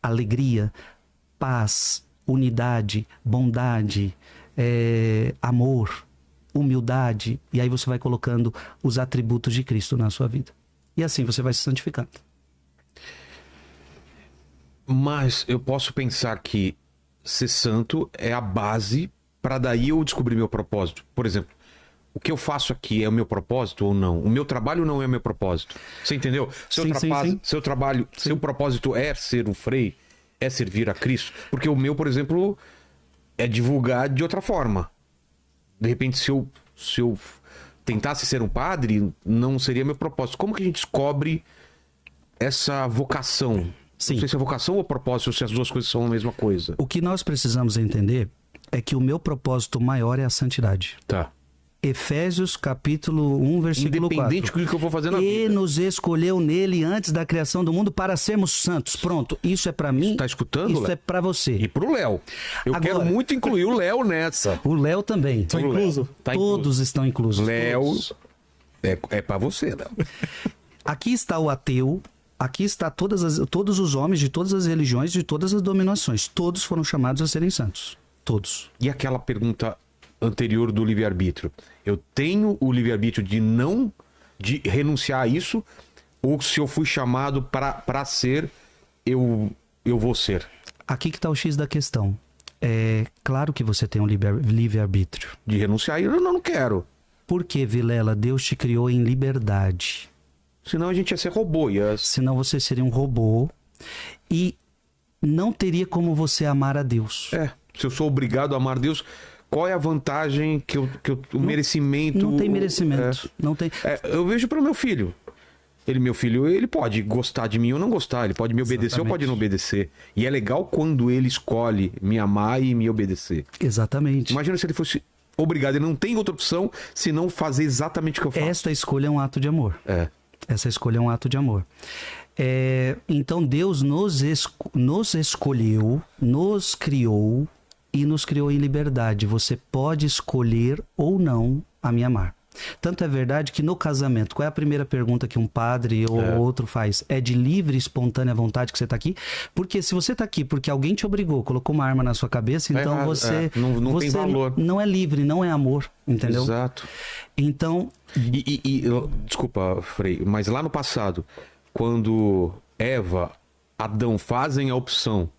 alegria, paz, unidade, bondade, amor, humildade. E aí você vai colocando os atributos de Cristo na sua vida. E assim você vai se santificando. Mas eu posso pensar que ser santo é a base para daí eu descobrir meu propósito. Por exemplo, o que eu faço aqui é o meu propósito ou não? O meu trabalho não é o meu propósito. Você entendeu? Sim. Seu trabalho, seu propósito é ser um frei, é servir a Cristo. Porque o meu, por exemplo, é divulgar de outra forma. De repente, se eu tentasse ser um padre, não seria meu propósito. Como que a gente descobre essa vocação? Sim. Não sei se é vocação ou propósito, ou se as duas coisas são a mesma coisa. O que nós precisamos entender é que o meu propósito maior é a santidade. Tá. Efésios capítulo 1, versículo 4. Independente do que eu vou fazer na vida. E nos escolheu nele antes da criação do mundo para sermos santos. Pronto, isso é para mim. Tá escutando, Isso Léo? é para você. E pro Léo. Eu Agora- quero muito incluir o Léo nessa. O Léo também. Tá incluso? Tá Todos estão inclusos. Léo, Todos. é pra você, Léo. Aqui está o ateu. Aqui está todos os homens de todas as religiões, de todas as dominações. Todos foram chamados a serem santos. Todos. E aquela pergunta anterior do livre-arbítrio? Eu tenho o livre-arbítrio de renunciar a isso? Ou se eu fui chamado para ser, eu vou ser? Aqui que está o X da questão. É claro que você tem um livre-arbítrio. De renunciar, eu não quero. Por que, Vilela? Deus te criou em liberdade. Senão a gente ia ser robô. Senão você seria um robô e não teria como você amar a Deus. Se eu sou obrigado a amar Deus, qual é a vantagem que o merecimento... Não tem merecimento. Não tem. Eu vejo para o meu filho. Meu filho, ele pode gostar de mim ou não gostar. Ele pode me obedecer ou pode não obedecer. E é legal quando ele escolhe me amar e me obedecer. Exatamente. Imagina se ele fosse obrigado. Ele não tem outra opção senão fazer exatamente o que eu faço. Esta escolha é um ato de amor. Essa escolha é um ato de amor. Então Deus nos escolheu, nos criou e nos criou em liberdade. Você pode escolher ou não a me amar. Tanto é verdade que no casamento, qual é a primeira pergunta que um padre ou outro faz? É de livre e espontânea vontade que você está aqui? Porque se você está aqui porque alguém te obrigou, colocou uma arma na sua cabeça, então você... Não tem valor. Não é livre, não é amor, entendeu? Exato. Então... Desculpa, Frei, mas lá no passado, quando Adão fazem a opção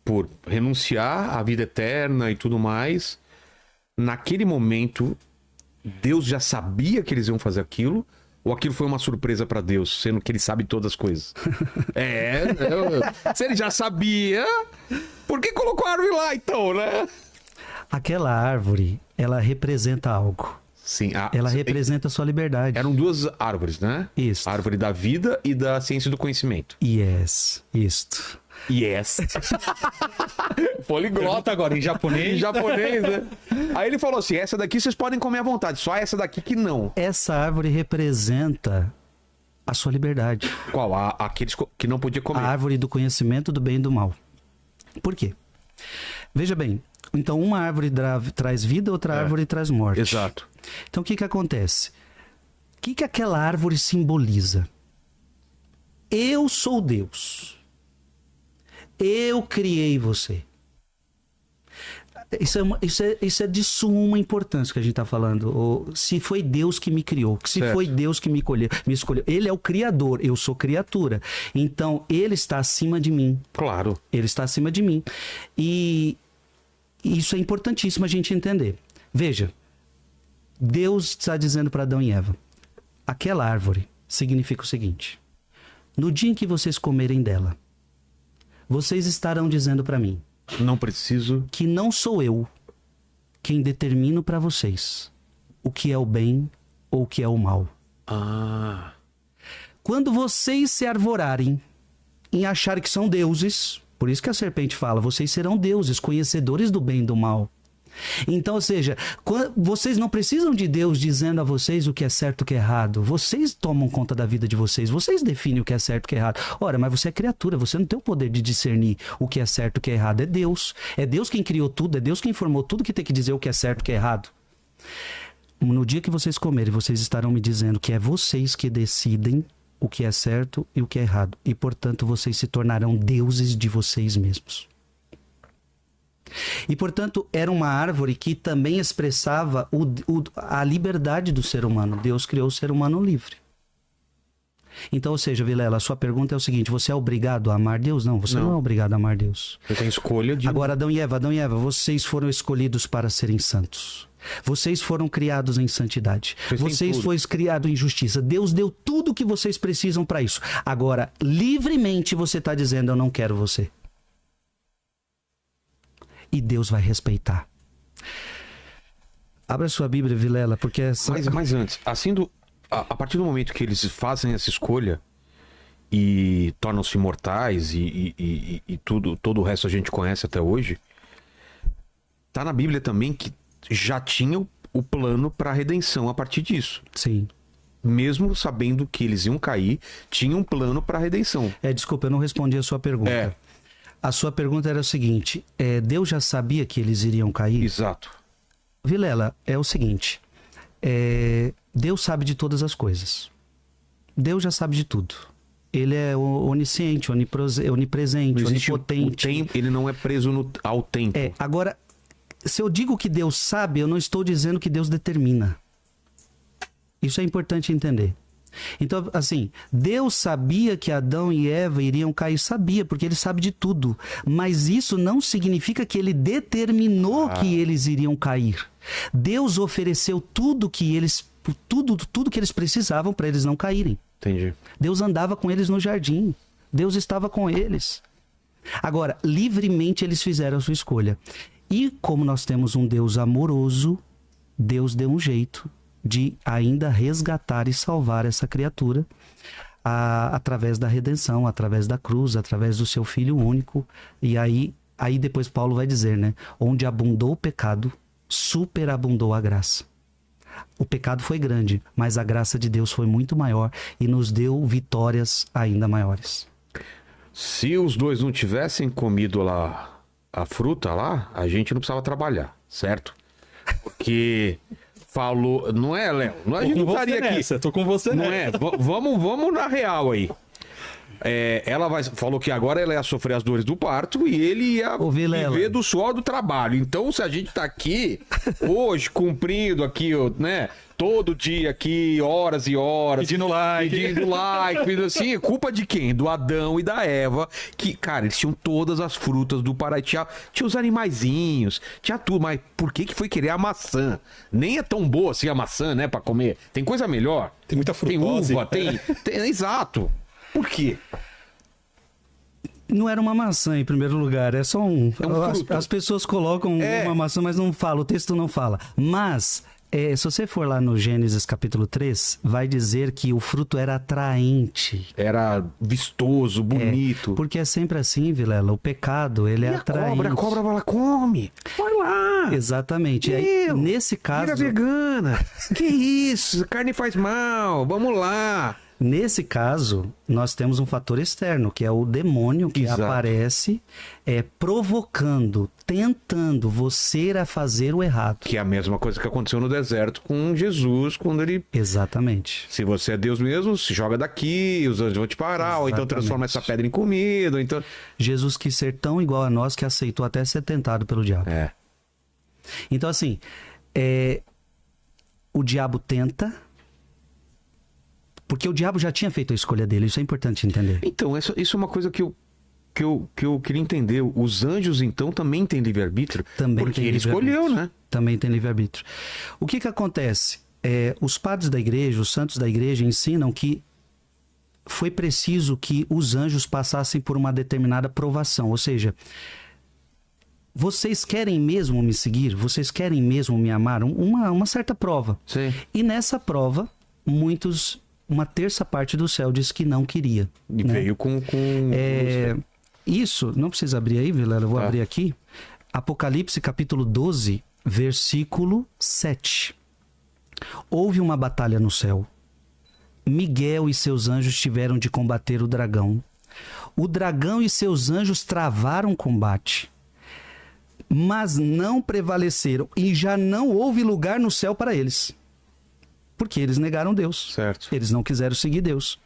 por renunciar à vida eterna e tudo mais, naquele momento... Deus já sabia que eles iam fazer aquilo? Ou aquilo foi uma surpresa para Deus, sendo que ele sabe todas as coisas? Se ele já sabia, por que colocou a árvore lá então, né? Aquela árvore, ela representa algo. Sim. Ela representa a sua liberdade. Eram duas árvores, né? Isso. A árvore da vida e da ciência do conhecimento. Isto. Yes. Poliglota agora, em japonês. Em japonês, né? Aí ele falou assim, essa daqui vocês podem comer à vontade, só essa daqui que não. Essa árvore representa a sua liberdade. Qual? Aqueles que não podia comer. A árvore do conhecimento do bem e do mal. Por quê? Veja bem, então uma árvore traz vida, outra árvore traz morte. Exato. Então o que acontece? O que aquela árvore simboliza? Eu sou Deus. Eu criei você. Isso é de suma importância que a gente está falando. Se foi Deus que me criou, se foi Deus que me escolheu. Ele é o Criador, eu sou criatura. Então, Ele está acima de mim. Claro. Ele está acima de mim. E isso é importantíssimo a gente entender. Veja, Deus está dizendo para Adão e Eva, aquela árvore significa o seguinte: no dia em que vocês comerem dela, vocês estarão dizendo para mim, não preciso, que não sou eu quem determino para vocês o que é o bem ou o que é o mal. Quando vocês se arvorarem em achar que são deuses, por isso que a serpente fala, vocês serão deuses, conhecedores do bem e do mal. Então, ou seja, vocês não precisam de Deus dizendo a vocês o que é certo e o que é errado. Vocês tomam conta da vida de vocês. Vocês definem o que é certo e o que é errado. Ora, mas você é criatura. Você não tem o poder de discernir o que é certo e o que é errado. É Deus. É Deus quem criou tudo. É Deus quem formou tudo que tem que dizer o que é certo e o que é errado. No dia que vocês comerem, vocês estarão me dizendo que é vocês que decidem o que é certo e o que é errado. E, portanto, vocês se tornarão deuses de vocês mesmos. E, portanto, era uma árvore que também expressava a liberdade do ser humano. Deus criou o ser humano livre. Então, ou seja, Vilela, a sua pergunta é o seguinte: você é obrigado a amar Deus? Não, você não é obrigado a amar Deus. Você tem escolha de... Agora, Adão e Eva, vocês foram escolhidos para serem santos. Vocês foram criados em santidade. Vocês foram criados em justiça. Deus deu tudo o que vocês precisam para isso. Agora, livremente você está dizendo: eu não quero você. E Deus vai respeitar. Abra sua Bíblia, Vilela, porque essa... Mas antes, assim, a partir do momento que eles fazem essa escolha e tornam-se mortais e todo o resto a gente conhece até hoje, tá na Bíblia também que já tinha o plano para a redenção a partir disso. Sim. Mesmo sabendo que eles iam cair, tinha um plano para a redenção. Desculpa, eu não respondi a sua pergunta. A sua pergunta era o seguinte: Deus já sabia que eles iriam cair? Exato. Vilela, é o seguinte: Deus sabe de todas as coisas. Deus já sabe de tudo. Ele é onisciente, onipresente, onipotente. Ele não é preso ao tempo. Agora, se eu digo que Deus sabe, eu não estou dizendo que Deus determina. Isso é importante entender. Então, assim, Deus sabia que Adão e Eva iriam cair, sabia, porque ele sabe de tudo. Mas isso não significa que ele determinou que eles iriam cair. Deus ofereceu tudo que eles precisavam para eles não caírem. Entendi. Deus andava com eles no jardim. Deus estava com eles. Agora, livremente eles fizeram a sua escolha. E como nós temos um Deus amoroso, Deus deu um jeito de ainda resgatar e salvar essa criatura através da redenção, através da cruz, através do seu Filho único. E aí depois Paulo vai dizer, né? Onde abundou o pecado, superabundou a graça. O pecado foi grande, mas a graça de Deus foi muito maior e nos deu vitórias ainda maiores. Se os dois não tivessem comido lá a fruta lá, a gente não precisava trabalhar, certo? Porque... falou, não é, Léo? A gente não estaria aqui. Tô com você não nessa. Vamos na real aí. Ela falou que agora ela ia sofrer as dores do parto e ele ia viver do suor do trabalho. Então, se a gente tá aqui hoje, cumprindo aqui, né? Todo dia aqui, horas e horas. Pedindo like, pedindo assim. Culpa de quem? Do Adão e da Eva. Que, cara, eles tinham todas as frutas do paraíso. Tinha os animaizinhos, tinha tudo. Mas por que foi querer a maçã? Nem é tão boa assim a maçã, né? Pra comer. Tem coisa melhor. Tem muita frutose. Tem uva, tem exato. Por quê? Não era uma maçã em primeiro lugar, é só um fruto. As pessoas colocam uma maçã, mas não fala, o texto não fala. Mas, se você for lá no Gênesis capítulo 3, vai dizer que o fruto era atraente. Era vistoso, bonito. Porque é sempre assim, Vilela, o pecado, ele é atraente. A cobra vai lá, come, vai lá. Exatamente. Aí, nesse caso... Vira vegana. Que isso, carne faz mal, vamos lá. Nesse caso, nós temos um fator externo, que é o demônio que aparece provocando, tentando você a fazer o errado. Que é a mesma coisa que aconteceu no deserto com Jesus, quando ele... Exatamente. Se você é Deus mesmo, se joga daqui, os anjos vão te parar, exatamente. Ou então transforma essa pedra em comida, ou então... Jesus quis ser tão igual a nós que aceitou até ser tentado pelo diabo. Então, assim, o diabo tenta... Porque o diabo já tinha feito a escolha dele, isso é importante entender. Então, isso é uma coisa que eu queria entender. Os anjos, então, também têm livre-arbítrio? Também porque tem ele escolheu, né? Também tem livre-arbítrio. O que acontece? Os padres da igreja, os santos da igreja ensinam que foi preciso que os anjos passassem por uma determinada provação. Ou seja, vocês querem mesmo me seguir? Vocês querem mesmo me amar? Uma certa prova. Sim. E nessa prova, uma terça parte do céu disse que não queria. E veio com... Isso, não precisa abrir aí, Vilela, eu vou abrir aqui. Apocalipse capítulo 12, versículo 7. Houve uma batalha no céu. Miguel e seus anjos tiveram de combater o dragão. O dragão e seus anjos travaram combate, mas não prevaleceram e já não houve lugar no céu para eles. Porque eles negaram Deus. Certo. Eles não quiseram seguir Deus.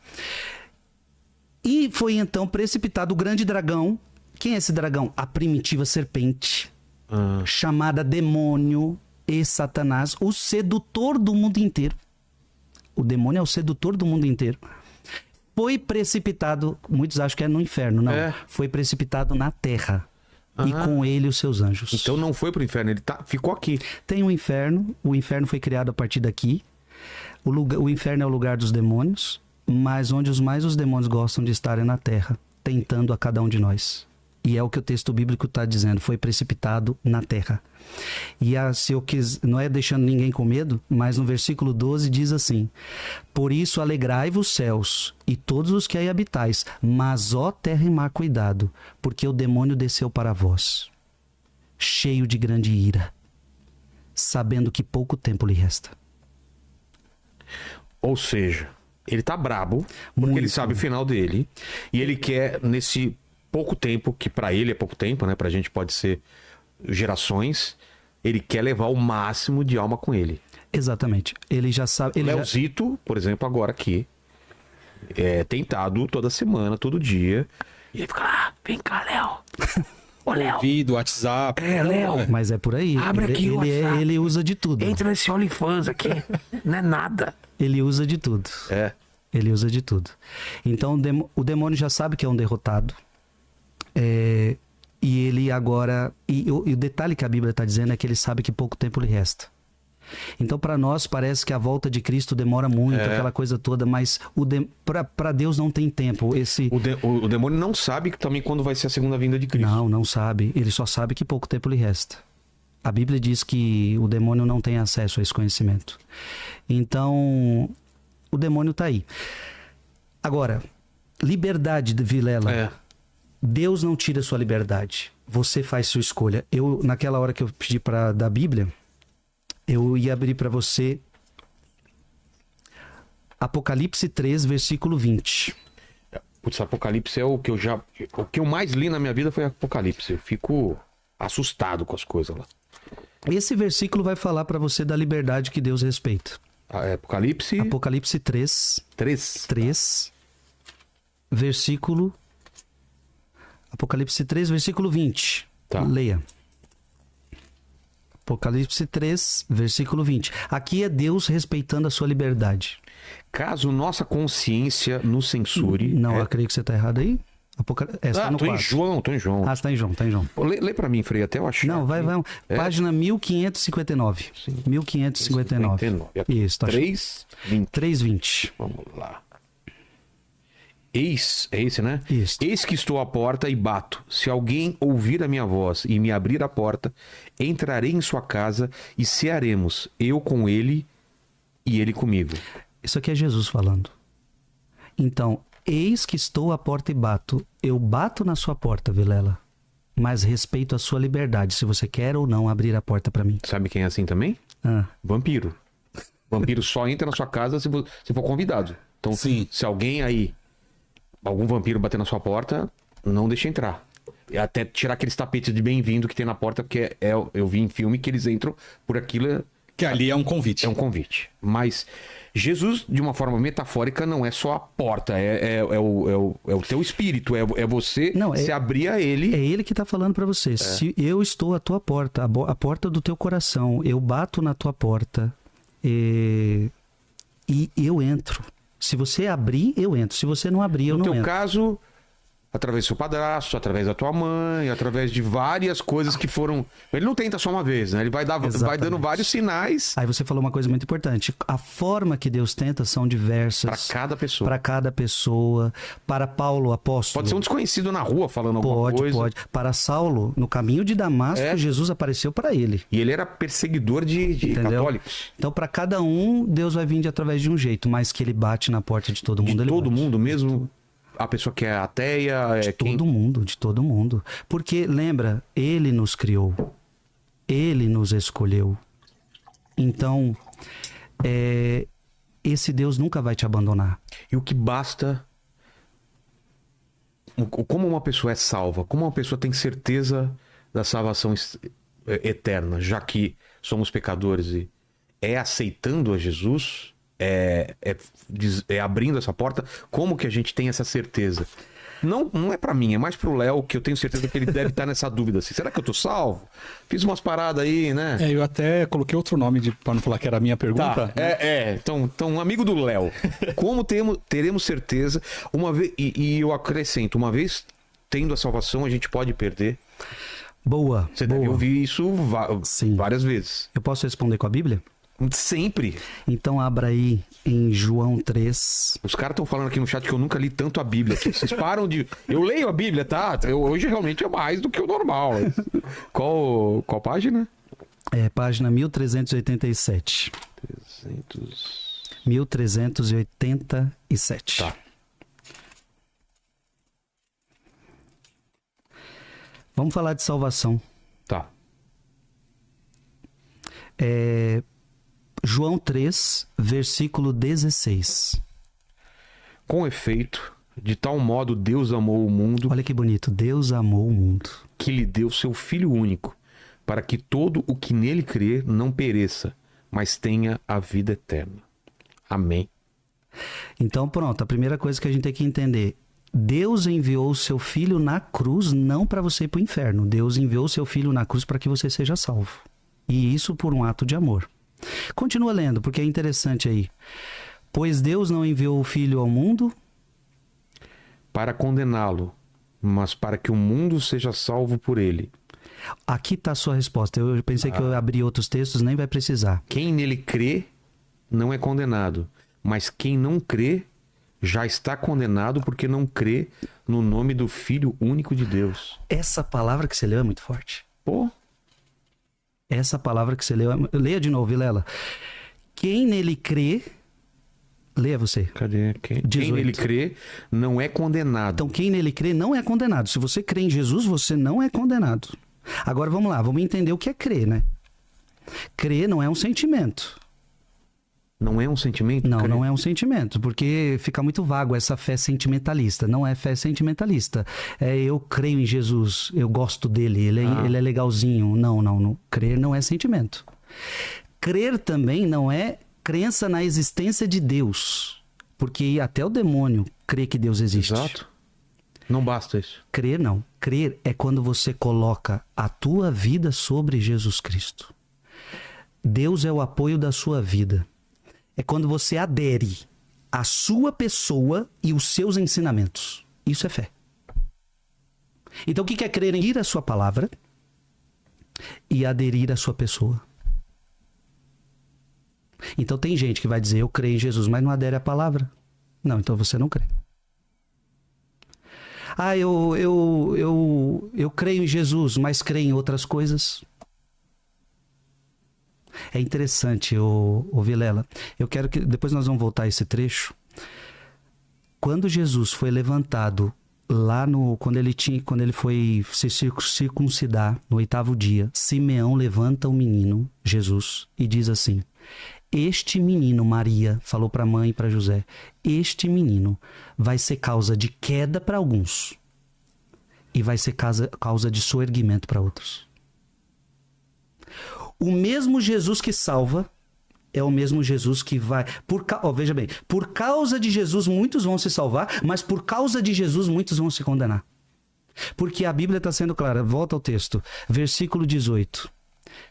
E foi então precipitado o grande dragão. Quem é esse dragão? A primitiva serpente, chamada demônio e Satanás, o sedutor do mundo inteiro. O demônio é o sedutor do mundo inteiro. Foi precipitado, muitos acham que é no inferno, não. Foi precipitado na terra. E com ele os seus anjos. Então não foi pro inferno, ele ficou aqui. Tem um inferno, o inferno foi criado a partir daqui. O inferno é o lugar dos demônios, mas onde os demônios gostam de estar é na terra, tentando a cada um de nós. E é o que o texto bíblico está dizendo, foi precipitado na terra. E se eu não é deixando ninguém com medo, mas no versículo 12 diz assim: por isso alegrai-vos céus e todos os que aí habitais, mas ó terra e mar, cuidado, porque o demônio desceu para vós, cheio de grande ira, sabendo que pouco tempo lhe resta. Ou seja, ele tá brabo, porque ele sabe o final dele, e ele quer, nesse pouco tempo, que para ele é pouco tempo, né? Pra gente pode ser gerações, ele quer levar o máximo de alma com ele. Exatamente. Ele já sabe... Leozito, por exemplo, agora aqui, é tentado toda semana, todo dia, e ele fica lá, vem cá, Léo. Ô, Léo. Vídeo, WhatsApp. Léo. Mas é por aí. Abre aqui o WhatsApp. Ele usa de tudo. Entra nesse OnlyFans aqui. Não é nada. Ele usa de tudo. Ele usa de tudo. Então o demônio já sabe que é um derrotado. E ele agora... E o detalhe que a Bíblia está dizendo é que ele sabe que pouco tempo lhe resta. Então para nós parece que a volta de Cristo demora muito, aquela coisa toda, mas para Deus não tem tempo. O demônio não sabe também quando vai ser a segunda vinda de Cristo. Não sabe. Ele só sabe que pouco tempo lhe resta. A Bíblia diz que o demônio não tem acesso a esse conhecimento. Então, o demônio está aí. Agora, liberdade, Vilela. Deus não tira sua liberdade. Você faz sua escolha. Naquela hora que eu pedi da Bíblia, eu ia abrir para você Apocalipse 3, versículo 20. Putz, Apocalipse é o que eu mais li na minha vida foi Apocalipse. Eu fico assustado com as coisas lá. Esse versículo vai falar para você da liberdade que Deus respeita. Apocalipse 3, versículo... Apocalipse 3, versículo 20. Tá. Leia. Apocalipse 3, versículo 20. Aqui é Deus respeitando a sua liberdade. Caso nossa consciência nos censure... Não, eu creio que você está errado aí. Tá no tô em João. Ah, você está em João. Lê pra mim, Frei, até eu achar. Não, vai. Página 1559. Sim. 1559. Isso, tá. 3:20. Vamos lá. Eis, é esse, né? Isso. Eis que estou à porta e bato. Se alguém ouvir a minha voz e me abrir a porta, entrarei em sua casa e cearemos, eu com ele e ele comigo. Isso aqui é Jesus falando. Então, eis que estou à porta e bato. Eu bato na sua porta, Vilela, mas respeito a sua liberdade, se você quer ou não abrir a porta para mim. Sabe quem é assim também? Vampiro. Vampiro só entra na sua casa se for convidado. Então, sim, se alguém aí, algum vampiro bater na sua porta, não deixa entrar. Até tirar aqueles tapetes de bem-vindo que tem na porta, porque eu vi em filme que eles entram por aquilo... Que ali é um convite. É um convite. Mas Jesus, de uma forma metafórica, não é só a porta. É o teu espírito. É você se abrir a ele. É ele que está falando para você. Se eu estou à tua porta, a porta do teu coração, eu bato na tua porta e eu entro. Se você abrir, eu entro. Se você não abrir, eu não entro. No teu caso, através do seu padrasto, através da tua mãe, através de várias coisas que foram... Ele não tenta só uma vez, né? Ele vai dando vários sinais. Aí você falou uma coisa muito importante. A forma que Deus tenta são diversas. Para cada pessoa. Para cada pessoa. Para Paulo, apóstolo. Pode ser um desconhecido na rua falando alguma coisa. Pode. Para Saulo, no caminho de Damasco, Jesus apareceu para ele. E ele era perseguidor de católicos. Então, para cada um, Deus vai vir através de um jeito. Mas que ele bate na porta de todo mundo. De todo mundo mesmo... A pessoa que é ateia... De todo mundo. Porque, lembra, ele nos criou. Ele nos escolheu. Então, esse Deus nunca vai te abandonar. E o que basta... Como uma pessoa é salva? Como uma pessoa tem certeza da salvação eterna? Já que somos pecadores e aceitando a Jesus abrindo essa porta, como que a gente tem essa certeza? Não é pra mim, é mais pro Léo, que eu tenho certeza que ele deve estar nessa dúvida. Assim, será que eu tô salvo? Fiz umas paradas aí, né? Eu até coloquei outro nome para não falar que era a minha pergunta. Tá, então, amigo do Léo, como teremos certeza, uma vez, e eu acrescento, uma vez tendo a salvação, a gente pode perder? Boa. Você boa. deve ouvir isso Sim. várias vezes. Eu posso responder com a Bíblia? Sempre. Então abra aí em João 3. Os caras estão falando aqui no chat que eu nunca li tanto a Bíblia. Vocês param de... Eu leio a Bíblia, tá? Hoje realmente é mais do que o normal. Qual página? Página 1387. 1387. Tá. Vamos falar de salvação. Tá. João 3, versículo 16. Com efeito, de tal modo Deus amou o mundo Olha que bonito. Deus amou o mundo. que lhe deu seu Filho único, para que todo o que nele crer não pereça, mas tenha a vida eterna. Amém. Então pronto, a primeira coisa que a gente tem que entender. Deus enviou o seu Filho na cruz não para você ir para o inferno. Deus enviou o seu Filho na cruz para que você seja salvo. E isso por um ato de amor. Continua lendo, porque é interessante aí. Pois Deus não enviou o Filho ao mundo Para condená-lo, mas para que o mundo seja salvo por ele. Aqui está a sua resposta. Eu pensei que eu abri outros textos, nem vai precisar. Quem nele crê não é condenado, mas quem não crê já está condenado porque não crê no nome do Filho único de Deus. Essa palavra que você leu é muito forte. Pô, Essa palavra que você leu... Leia de novo, Vilela. Quem nele crê... Leia você. cadê? Quem 18. nele crê não é condenado. Então, quem nele crê não é condenado. Se você crê em Jesus, você não é condenado. Agora, vamos lá. Vamos entender o que é crer, né? Crer não é um sentimento. Não é um sentimento? Não, Crer? não é um sentimento, porque fica muito vago essa fé sentimentalista. Não é fé sentimentalista. Eu creio em Jesus, eu gosto dele, ele é legalzinho. Não. Crer não é sentimento. Crer também não é crença na existência de Deus. Porque até o demônio crê que Deus existe. Exato. Não basta isso. Crer não. Crer é quando você coloca a tua vida sobre Jesus Cristo. Deus é o apoio da sua vida. É quando você adere à sua pessoa e os seus ensinamentos. Isso é fé. Então o que é crer? Ir à sua palavra e aderir à sua pessoa. Então tem gente que vai dizer, eu creio em Jesus, mas não adere à palavra. Não, então você não crê. Eu creio em Jesus, mas creio em outras coisas. É interessante, ô Vilela. Eu quero que... Depois nós vamos voltar a esse trecho. Quando Jesus foi levantado lá no... Quando ele foi se circuncidar no 8º dia, Simeão levanta o menino, Jesus, e diz assim... Este menino, Maria, falou para a mãe e para José, este menino vai ser causa de queda para alguns e vai ser causa de soerguimento para outros. O mesmo Jesus que salva é o mesmo Jesus que vai... veja bem, por causa de Jesus muitos vão se salvar, mas por causa de Jesus muitos vão se condenar. Porque a Bíblia está sendo clara. Volta ao texto, versículo 18.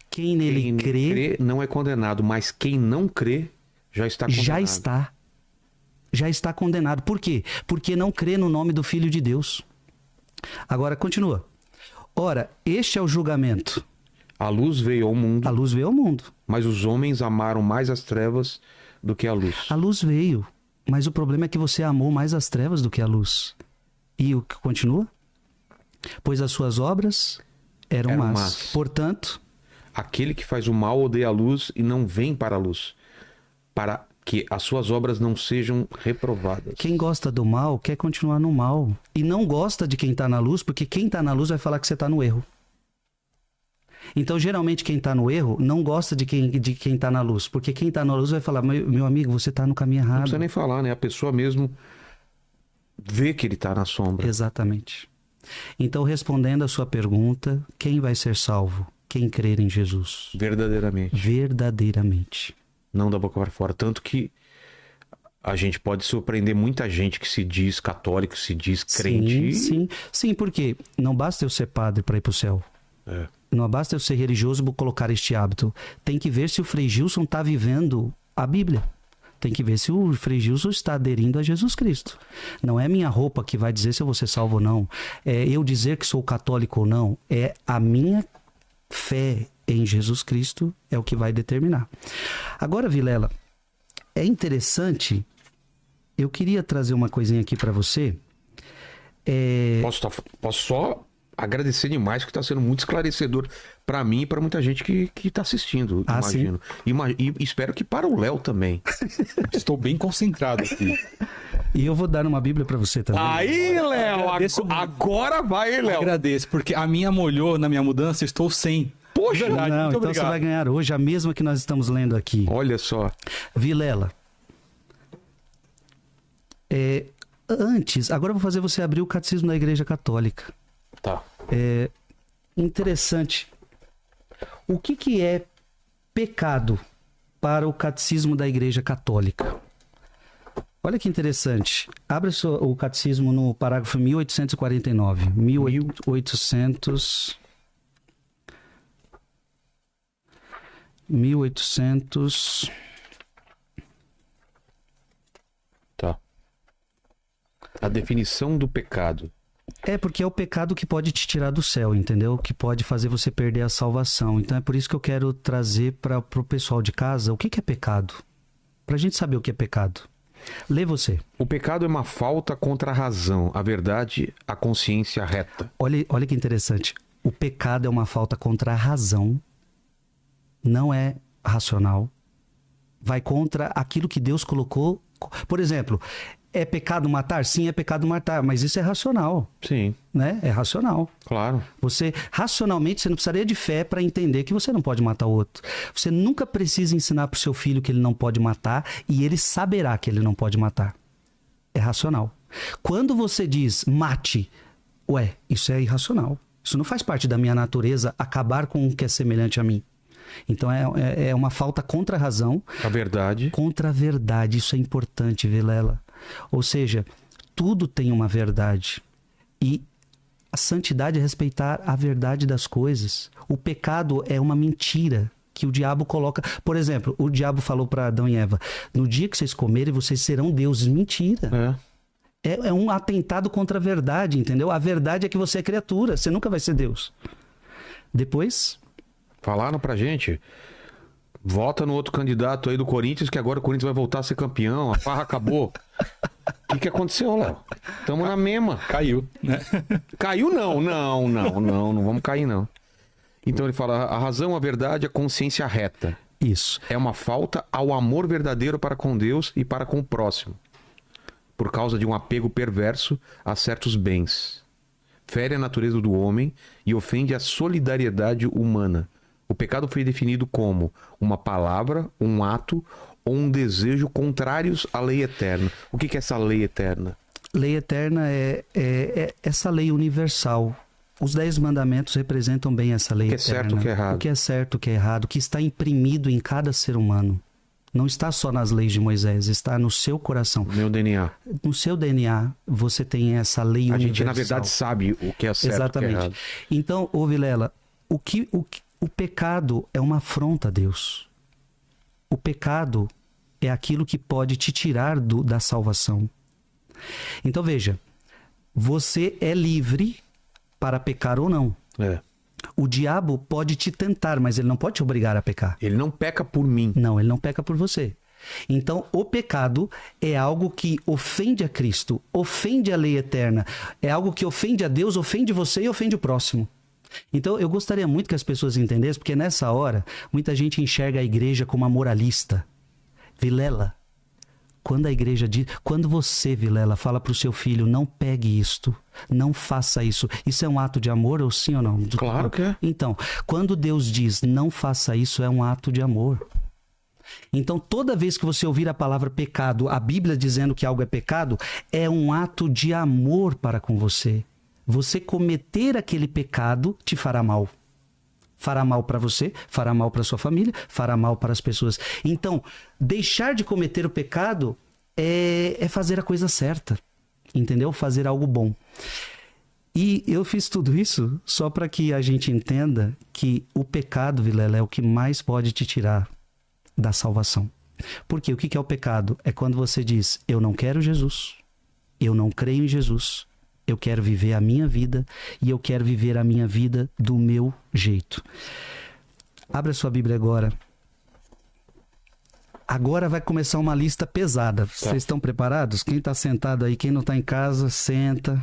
Quem nele crê não é condenado, mas quem não crê já está condenado. Já está condenado. Por quê? Porque não crê no nome do Filho de Deus. Agora, continua. Ora, este é o julgamento. A luz veio ao mundo. A luz veio ao mundo. Mas os homens amaram mais as trevas do que a luz. A luz veio. Mas o problema é que você amou mais as trevas do que a luz. E o que continua? Pois as suas obras eram más. Portanto... Aquele que faz o mal odeia a luz e não vem para a luz, para que as suas obras não sejam reprovadas. Quem gosta do mal quer continuar no mal. E não gosta de quem está na luz, porque quem está na luz vai falar que você está no erro. Então, geralmente, quem está no erro não gosta de quem está na luz. Porque quem está na luz vai falar, meu amigo, você está no caminho errado. Não precisa nem falar, né? A pessoa mesmo vê que ele está na sombra. Exatamente. Então, respondendo a sua pergunta, quem vai ser salvo? Quem crer em Jesus. Verdadeiramente. Verdadeiramente. Não da boca para fora. Tanto que a gente pode surpreender muita gente que se diz católico, se diz crente. Sim, porque não basta eu ser padre para ir para o céu. Não basta eu ser religioso e colocar este hábito. Tem que ver se o Frei Gilson está vivendo a Bíblia. Tem que ver se o Frei Gilson está aderindo a Jesus Cristo. Não é minha roupa que vai dizer se eu vou ser salvo ou não. É eu dizer que sou católico ou não. É a minha fé em Jesus Cristo é o que vai determinar. Agora, Vilela, é interessante. Eu queria trazer uma coisinha aqui para você. Posso só agradecer demais, que está sendo muito esclarecedor para mim e para muita gente que está assistindo, imagino. E espero que para o Léo também. Estou bem concentrado aqui. E eu vou dar uma Bíblia para você também. Aí, Léo, agora vai, Léo. Agradeço, porque a minha molhou na minha mudança, estou sem. Poxa, Verdade, Não, muito então obrigado. você vai ganhar hoje a mesma que nós estamos lendo aqui. olha só. Vilela. Antes, agora eu vou fazer você abrir o Catecismo da Igreja Católica. Tá. Interessante. O que é pecado para o Catecismo da Igreja Católica? Olha que interessante. Abre o Catecismo no parágrafo 1849. 1800... Tá. A definição do pecado. Porque é o pecado que pode te tirar do céu, entendeu? Que pode fazer você perder a salvação. Então é por isso que eu quero trazer para o pessoal de casa o que é pecado. Para a gente saber o que é pecado. Lê você. O pecado é uma falta contra a razão, a verdade, a consciência reta. Olha que interessante. O pecado é uma falta contra a razão. Não é racional. Vai contra aquilo que Deus colocou. Por exemplo, é pecado matar? Sim, é pecado matar, mas isso é racional, Sim, né? É racional. claro. Você, racionalmente, você não precisaria de fé para entender que você não pode matar o outro. Você nunca precisa ensinar para o seu filho que ele não pode matar e ele saberá que ele não pode matar. É racional. Quando você diz mate, isso é irracional. Isso não faz parte da minha natureza acabar com o que é semelhante a mim. Então é uma falta contra a razão. A verdade. Contra a verdade. Isso é importante, Vilela. Ou seja, tudo tem uma verdade. E a santidade é respeitar a verdade das coisas. O pecado é uma mentira que o diabo coloca. Por exemplo, o diabo falou para Adão e Eva: no dia que vocês comerem, vocês serão deuses. Mentira. É um atentado contra a verdade, entendeu? A verdade é que você é criatura. Você nunca vai ser Deus. Depois... Falaram pra gente, vota no outro candidato aí do Corinthians, que agora o Corinthians vai voltar a ser campeão, a farra acabou. O que aconteceu, Léo? Tamo na mesma. Caiu, né? Caiu não vamos cair não. Então ele fala, a razão, a verdade, a consciência reta. Isso. É uma falta ao amor verdadeiro para com Deus e para com o próximo, por causa de um apego perverso a certos bens. Fere a natureza do homem e ofende a solidariedade humana. O pecado foi definido como uma palavra, um ato ou um desejo contrários à lei eterna. O que é essa lei eterna? Lei eterna é essa lei universal. Os 10 mandamentos representam bem essa lei eterna. O que é certo, o que é errado. O que é certo, o que é errado, o que está imprimido em cada ser humano. Não está só nas leis de Moisés, está no seu coração. Meu DNA. No seu DNA, você tem essa lei universal. A gente, na verdade, sabe o que é certo, exatamente. O que é errado. Então, Vilela, o pecado é uma afronta a Deus. O pecado é aquilo que pode te tirar da salvação. Então, veja, você é livre para pecar ou não. O diabo pode te tentar, mas ele não pode te obrigar a pecar. Ele não peca por mim. Não, ele não peca por você. Então, o pecado é algo que ofende a Cristo, ofende a lei eterna. É algo que ofende a Deus, ofende você e ofende o próximo. Então, eu gostaria muito que as pessoas entendessem, porque nessa hora, muita gente enxerga a igreja como uma moralista. Vilela, quando você, Vilela, fala para o seu filho, não pegue isto, não faça isso, isso é um ato de amor, ou sim ou não? Claro que é. Então, quando Deus diz, não faça isso, é um ato de amor. Então, toda vez que você ouvir a palavra pecado, a Bíblia dizendo que algo é pecado, é um ato de amor para com você. Você cometer aquele pecado te fará mal. Fará mal para você, fará mal para sua família, fará mal para as pessoas. Então, deixar de cometer o pecado é fazer a coisa certa, entendeu? Fazer algo bom. E eu fiz tudo isso só para que a gente entenda que o pecado, Vilela, é o que mais pode te tirar da salvação. Porque o que é o pecado? É quando você diz, eu não quero Jesus, eu não creio em Jesus, eu quero viver a minha vida e eu quero viver a minha vida do meu jeito. Abra a sua Bíblia agora. Agora vai começar uma lista pesada. Vocês estão preparados? Quem está sentado aí, quem não está em casa, senta.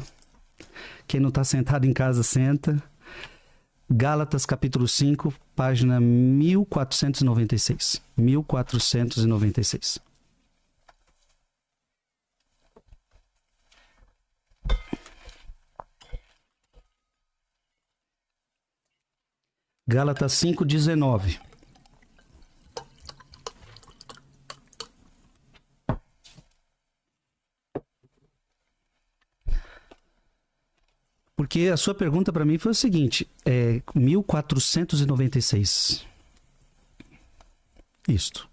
Quem não está sentado em casa, senta. Gálatas capítulo 5, página 1496. 1496. Gálatas 5:19. Porque a sua pergunta para mim foi o seguinte, 1496. Isto.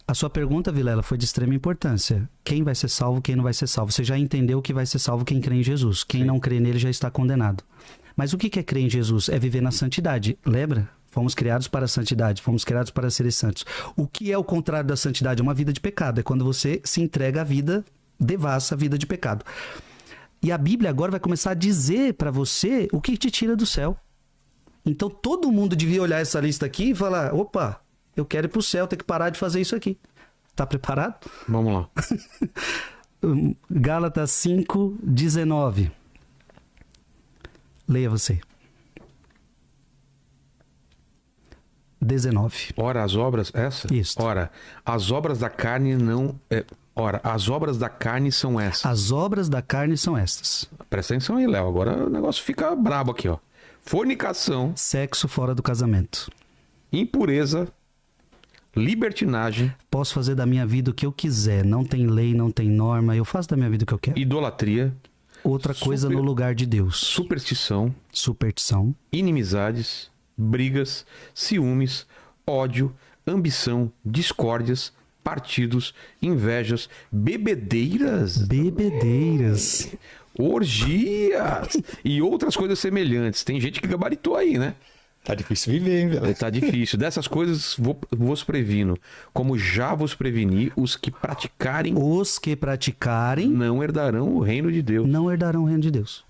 A sua pergunta, Vilela, foi de extrema importância. Quem vai ser salvo, quem não vai ser salvo? Você já entendeu que vai ser salvo quem crê em Jesus. Quem não crê nele já está condenado. Mas o que é crer em Jesus? É viver na santidade. Lembra? Fomos criados para a santidade. Fomos criados para serem santos. O que é o contrário da santidade? É uma vida de pecado. É quando você se entrega à vida, devassa a vida de pecado. E a Bíblia agora vai começar a dizer para você o que te tira do céu. Então todo mundo devia olhar essa lista aqui e falar, opa, eu quero ir para o céu, tenho que parar de fazer isso aqui. Tá preparado? Vamos lá. Gálatas 5:19. Leia você. 19. Ora, as obras... Essa? Isso. Ora, as obras da carne não... Ora, as obras da carne são essas. As obras da carne são estas. Presta atenção aí, Léo. Agora o negócio fica brabo aqui, ó. Fornicação, Sexo fora do casamento. impureza, libertinagem, Posso fazer da minha vida o que eu quiser. Não tem lei, não tem norma. Eu faço da minha vida o que eu quero. idolatria, Outra coisa no lugar de Deus. superstição, Superstição. inimizades, brigas, ciúmes, ódio, ambição, discórdias, partidos, invejas, bebedeiras, Bebedeiras. orgias e outras coisas semelhantes. Tem gente que gabaritou aí, né? Tá difícil viver, hein, velho? Tá difícil. Dessas coisas vos previno, como já vos preveni, os que praticarem Os que praticarem não herdarão o reino de Deus. não herdarão o reino de Deus.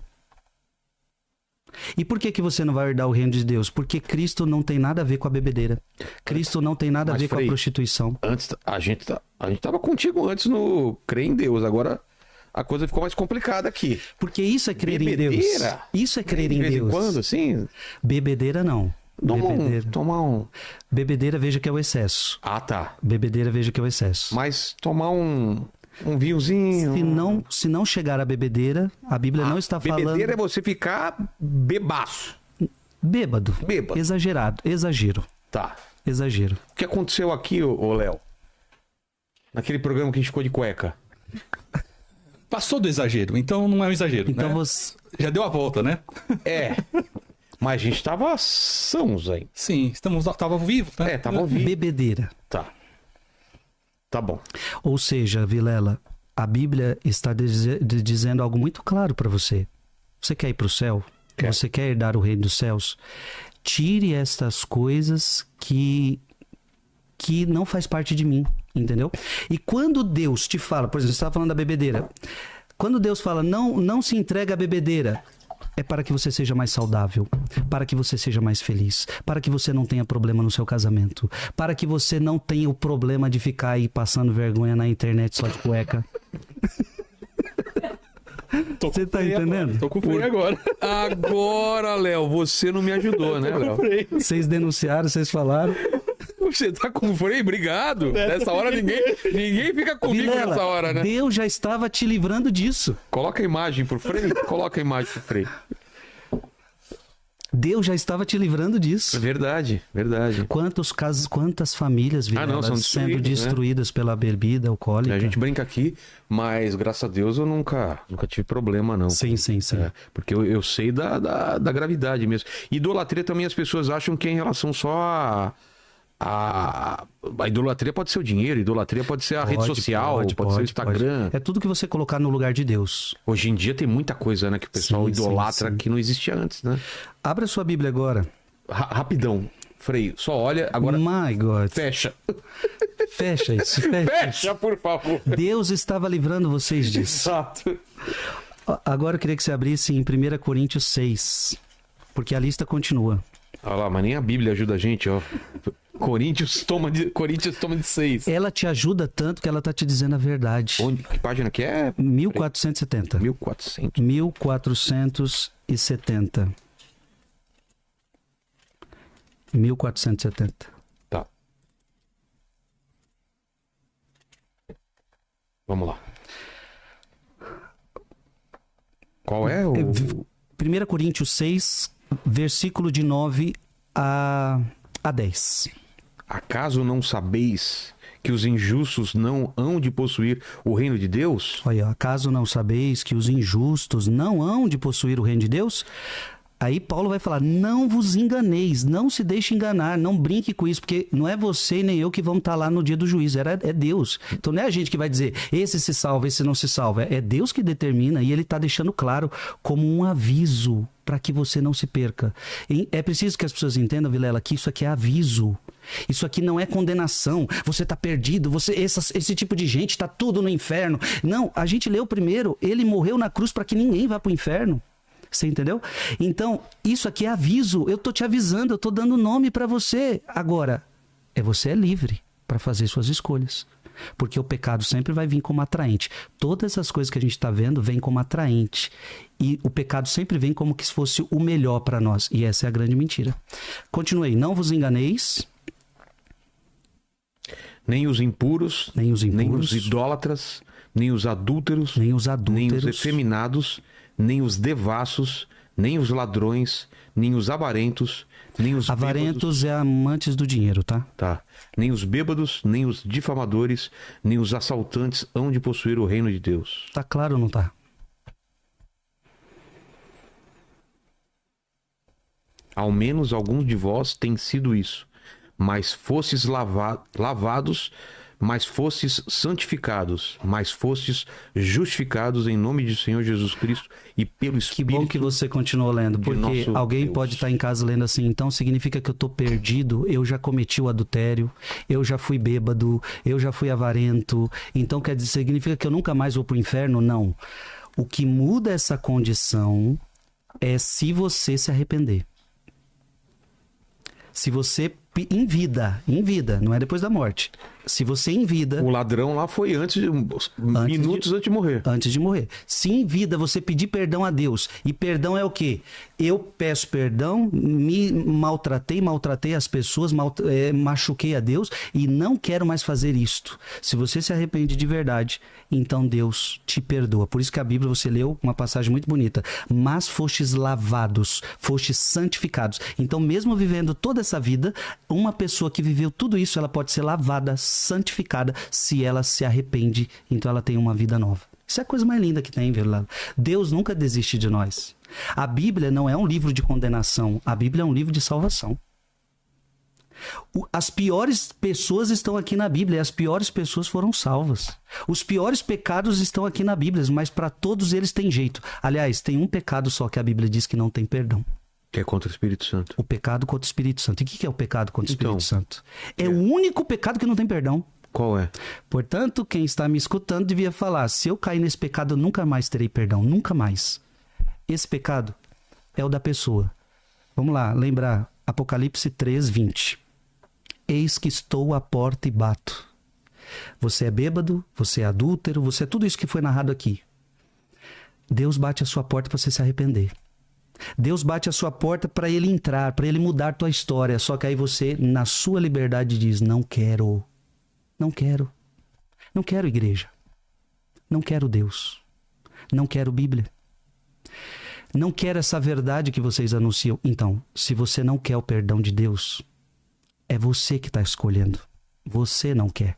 E por que você não vai herdar o reino de Deus? Porque Cristo não tem nada a ver com a bebedeira. Cristo não tem nada a Mas, ver com a Frei, prostituição. Antes, a gente tava contigo antes no crer em Deus. Agora a coisa ficou mais complicada aqui. Porque isso é crer em Deus. Bebedeira? Isso é crer em De vez Deus. em quando, assim, Bebedeira não. Bebedeira. tomar um... Bebedeira, veja que é o excesso. Ah, tá. Bebedeira, veja que é o excesso. Mas tomar um vinhozinho... Se não chegar a bebedeira, a Bíblia não está falando... Bebedeira é você ficar bebaço. Bêbado. Bêbado. Exagerado. Exagero. Tá. Exagero. O que aconteceu aqui, ô Léo? Naquele programa que a gente ficou de cueca. Passou do exagero, então não é um exagero, Então né? você... Já deu a volta, né? É. Mas a gente tava sãos aí. Sim, tava vivo, né? Tava ouvindo. Bebedeira. Tá. Tá bom. Ou seja, Vilela, a Bíblia está dizendo algo muito claro para você. Você quer ir para o céu? Quer. Você quer herdar o reino dos céus? Tire estas coisas que não faz parte de mim, entendeu? E quando Deus te fala, por exemplo, você estava falando da bebedeira. Quando Deus fala, não se entrega à bebedeira, é para que você seja mais saudável, para que você seja mais feliz, para que você não tenha problema no seu casamento, para que você não tenha o problema de ficar aí passando vergonha na internet só de cueca. Você tá entendendo? Tô com freio agora. Agora, Léo, você não me ajudou, né, Léo? Vocês denunciaram, vocês falaram. Você tá com freio? Obrigado. Nessa hora ninguém fica comigo Vilela, nessa hora, né? Deus já estava te livrando disso. Coloca a imagem pro freio. Coloca a imagem pro freio. Deus já estava te livrando disso. Verdade, verdade. Quantos casos, quantas famílias, Vilela, são sendo destruídas, destruídas pela bebida alcoólica? A gente brinca aqui, mas graças a Deus eu nunca tive problema, não. Sim, sim, sim. É, porque eu sei da gravidade mesmo. Idolatria também as pessoas acham que é em relação só A idolatria pode ser o dinheiro, a idolatria pode ser a rede social, pode ser o Instagram. É tudo que você colocar no lugar de Deus. Hoje em dia tem muita coisa, né, que o pessoal idolatra que não existia antes, né? Abra sua Bíblia agora. Rapidão, Frei, só olha, agora My God. fecha. Fecha isso, fecha. Fecha, por favor. Deus estava livrando vocês disso. Exato. Agora eu queria que você abrisse em 1 Coríntios 6, porque a lista continua. Olha lá, mas nem a Bíblia ajuda a gente, ó. Coríntios toma de 6. Ela te ajuda tanto que ela está te dizendo a verdade. Onde? Que página que é? 1470. 1400. 1470. 1470. Tá. Vamos lá. Qual é o... 1 Coríntios 6, versículo de 9 a 10. Acaso não sabeis que os injustos não hão de possuir o reino de Deus? Olha, acaso não sabeis que os injustos não hão de possuir o reino de Deus? Aí Paulo vai falar, não vos enganeis, não se deixe enganar, não brinque com isso, porque não é você nem eu que vamos estar lá no dia do juízo, é Deus. Então não é a gente que vai dizer, esse se salva, esse não se salva. É Deus que determina e ele está deixando claro como um aviso para que você não se perca. E é preciso que as pessoas entendam, Vilela, que isso aqui é aviso. Isso aqui não é condenação. Você está perdido, esse tipo de gente está tudo no inferno. Não, a gente leu primeiro, ele morreu na cruz para que ninguém vá para o inferno. Você entendeu? Então, isso aqui é aviso. Eu tô te avisando, eu tô dando nome para você. Agora, você é livre para fazer suas escolhas. Porque o pecado sempre vai vir como atraente. Todas as coisas que a gente está vendo vêm como atraente. E o pecado sempre vem como que se fosse o melhor para nós. E essa é a grande mentira. Continuei. Não vos enganeis. Nem os impuros, nem os idólatras, nem os adúlteros, nem os efeminados, nem os devassos, nem os ladrões, nem os avarentos, nem os avarentos bêbados, é amantes do dinheiro, tá? Tá. Nem os bêbados, nem os difamadores, nem os assaltantes hão de possuir o reino de Deus. Tá claro ou não tá? Ao menos alguns de vós têm sido isso, mas fostes lavados, mas fostes santificados, mas fostes justificados em nome do Senhor Jesus Cristo e pelo Espírito. Que bom que você continuou lendo, porque alguém pode estar em casa lendo assim, então significa que eu estou perdido, eu já cometi o adultério, eu já fui bêbado, eu já fui avarento, então quer dizer, significa que eu nunca mais vou para o inferno? Não. O que muda essa condição é se você se arrepender. Se você em vida, não é depois da morte. Se você em vida... O ladrão lá foi minutos antes de morrer. Antes de morrer. Se em vida você pedir perdão a Deus, e perdão é o quê? Eu peço perdão, me maltratei as pessoas, machuquei a Deus e não quero mais fazer isto. Se você se arrepende de verdade, então Deus te perdoa. Por isso que a Bíblia, você leu uma passagem muito bonita. Mas fostes lavados, fostes santificados. Então mesmo vivendo toda essa vida, uma pessoa que viveu tudo isso, ela pode ser lavada, santificada, se ela se arrepende, então ela tem uma vida nova. Isso é a coisa mais linda que tem, verdade? Deus nunca desiste de nós. A Bíblia não é um livro de condenação, a Bíblia é um livro de salvação. As piores pessoas estão aqui na Bíblia e as piores pessoas foram salvas. Os piores pecados estão aqui na Bíblia, mas para todos eles tem jeito. Aliás, tem um pecado só que a Bíblia diz que não tem perdão. Que é contra o Espírito Santo. O pecado contra o Espírito Santo. E o que é o pecado contra o Espírito Santo? É o único pecado que não tem perdão. Qual é? Portanto, quem está me escutando devia falar, se eu cair nesse pecado, eu nunca mais terei perdão. Nunca mais. Esse pecado é o da pessoa. Vamos lá, lembrar. Apocalipse 3:20. Eis que estou à porta e bato. Você é bêbado, você é adúltero, você é tudo isso que foi narrado aqui. Deus bate a sua porta para você se arrepender. Deus bate a sua porta para ele entrar, para ele mudar a tua história. Só que aí você, na sua liberdade, diz, não quero. Não quero. Não quero igreja. Não quero Deus. Não quero Bíblia. Não quero essa verdade que vocês anunciam. Então, se você não quer o perdão de Deus, é você que está escolhendo. Você não quer.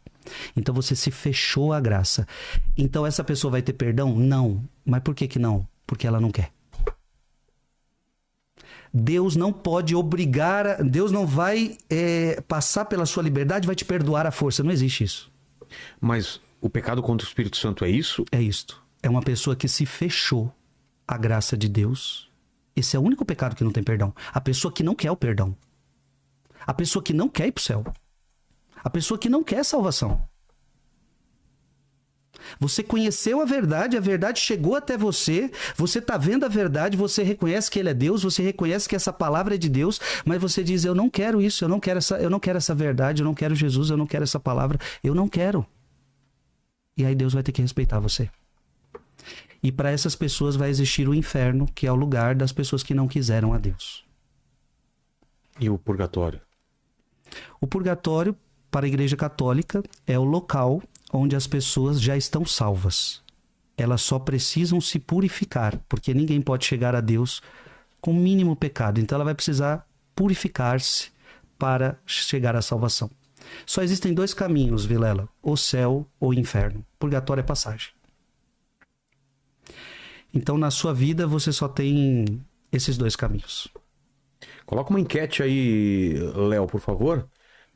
Então você se fechou à graça. Então essa pessoa vai ter perdão? Não. Mas por que não? Porque ela não quer. Deus não pode obrigar, Deus não vai passar pela sua liberdade, vai te perdoar à força. Não existe isso. Mas o pecado contra o Espírito Santo é isso? É isto. É uma pessoa que se fechou à graça de Deus. Esse é o único pecado que não tem perdão. A pessoa que não quer o perdão. A pessoa que não quer ir para o céu. A pessoa que não quer salvação. Você conheceu a verdade chegou até você, você está vendo a verdade, você reconhece que ele é Deus, você reconhece que essa palavra é de Deus, mas você diz, eu não quero isso, eu não quero essa verdade, eu não quero Jesus, eu não quero essa palavra, eu não quero. E aí Deus vai ter que respeitar você. E para essas pessoas vai existir o inferno, que é o lugar das pessoas que não quiseram a Deus. E o purgatório? O purgatório, para a Igreja Católica, é o local onde as pessoas já estão salvas. Elas só precisam se purificar, porque ninguém pode chegar a Deus com o mínimo pecado. Então ela vai precisar purificar-se para chegar à salvação. Só existem dois caminhos, Vilela: o céu ou o inferno. Purgatório é passagem. Então na sua vida você só tem esses dois caminhos. Coloca uma enquete aí, Léo, por favor.